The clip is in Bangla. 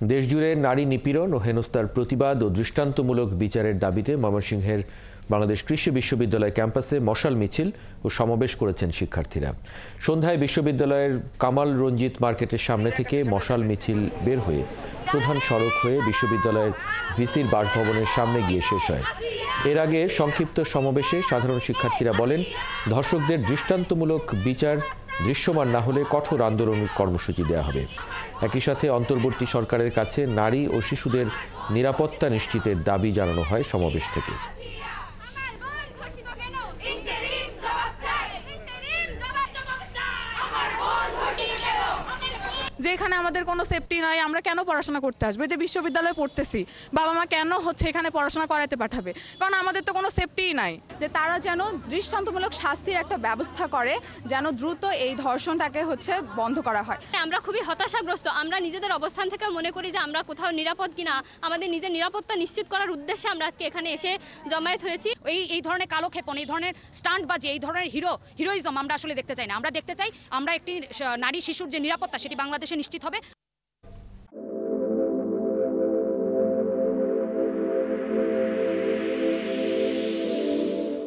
দেশজুড়ে নারী নিপীড়ন ও হেনস্থার প্রতিবাদ ও দৃষ্টান্তমূলক বিচারের দাবিতে ময়মনসিংহের বাংলাদেশ কৃষি বিশ্ববিদ্যালয় ক্যাম্পাসে মশাল মিছিল ও সমাবেশ করেছেন শিক্ষার্থীরা। সন্ধ্যায় বিশ্ববিদ্যালয়ের কামাল রঞ্জিত মার্কেটের সামনে থেকে মশাল মিছিল বের হয়ে প্রধান সড়ক হয়ে বিশ্ববিদ্যালয়ের ভিসির বাসভবনের সামনে গিয়ে শেষ হয়। এর আগে সংক্ষিপ্ত সমাবেশে সাধারণ শিক্ষার্থীরা বলেন, ধর্ষকদের দৃষ্টান্তমূলক বিচার দৃশ্যমান না হলে কঠোর আন্দোলন কর্মসূচি দেওয়া হবে। একই সাথে অন্তর্বর্তী সরকারের কাছে নারী ও শিশুদের নিরাপত্তা নিশ্চিতের দাবি জানানো হয় সমাবেশ থেকে। যেখানে আমাদের কোনো সেফটি নাই, আমরা কেন পড়াশোনা করতে আসবে? যে বিশ্ববিদ্যালয়ে পড়তেছি, বাবা মা কেন এখানে পড়াশোনা করাতে পাঠাবে? কারণ আমাদের তো কোনো সেফটিই নাই। যে তারা যেন দৃষ্টান্তমূলক শাস্তির একটা ব্যবস্থা করে, যেন দ্রুত এই ধর্ষণটাকে বন্ধ করা হয়। আমরা খুবই হতাশাগ্রস্ত। আমরা নিজেদের অবস্থান থেকে মনে করি যে আমরা কোথাও নিরাপদ কিনা, আমাদের নিজের নিরাপত্তা নিশ্চিত করার উদ্দেশ্যে আমরা আজকে এখানে এসে জমায়েত হয়েছি। এই ধরনের কালোক্ষেপণ, এই ধরনের স্টান্টবাজি, এই ধরনের হিরোইজম আমরা আসলে দেখতে চাই না। আমরা দেখতে চাই আমরা একটি নারী শিশুর যে নিরাপত্তা সেটি বাংলাদেশে নিশ্চিত হবে।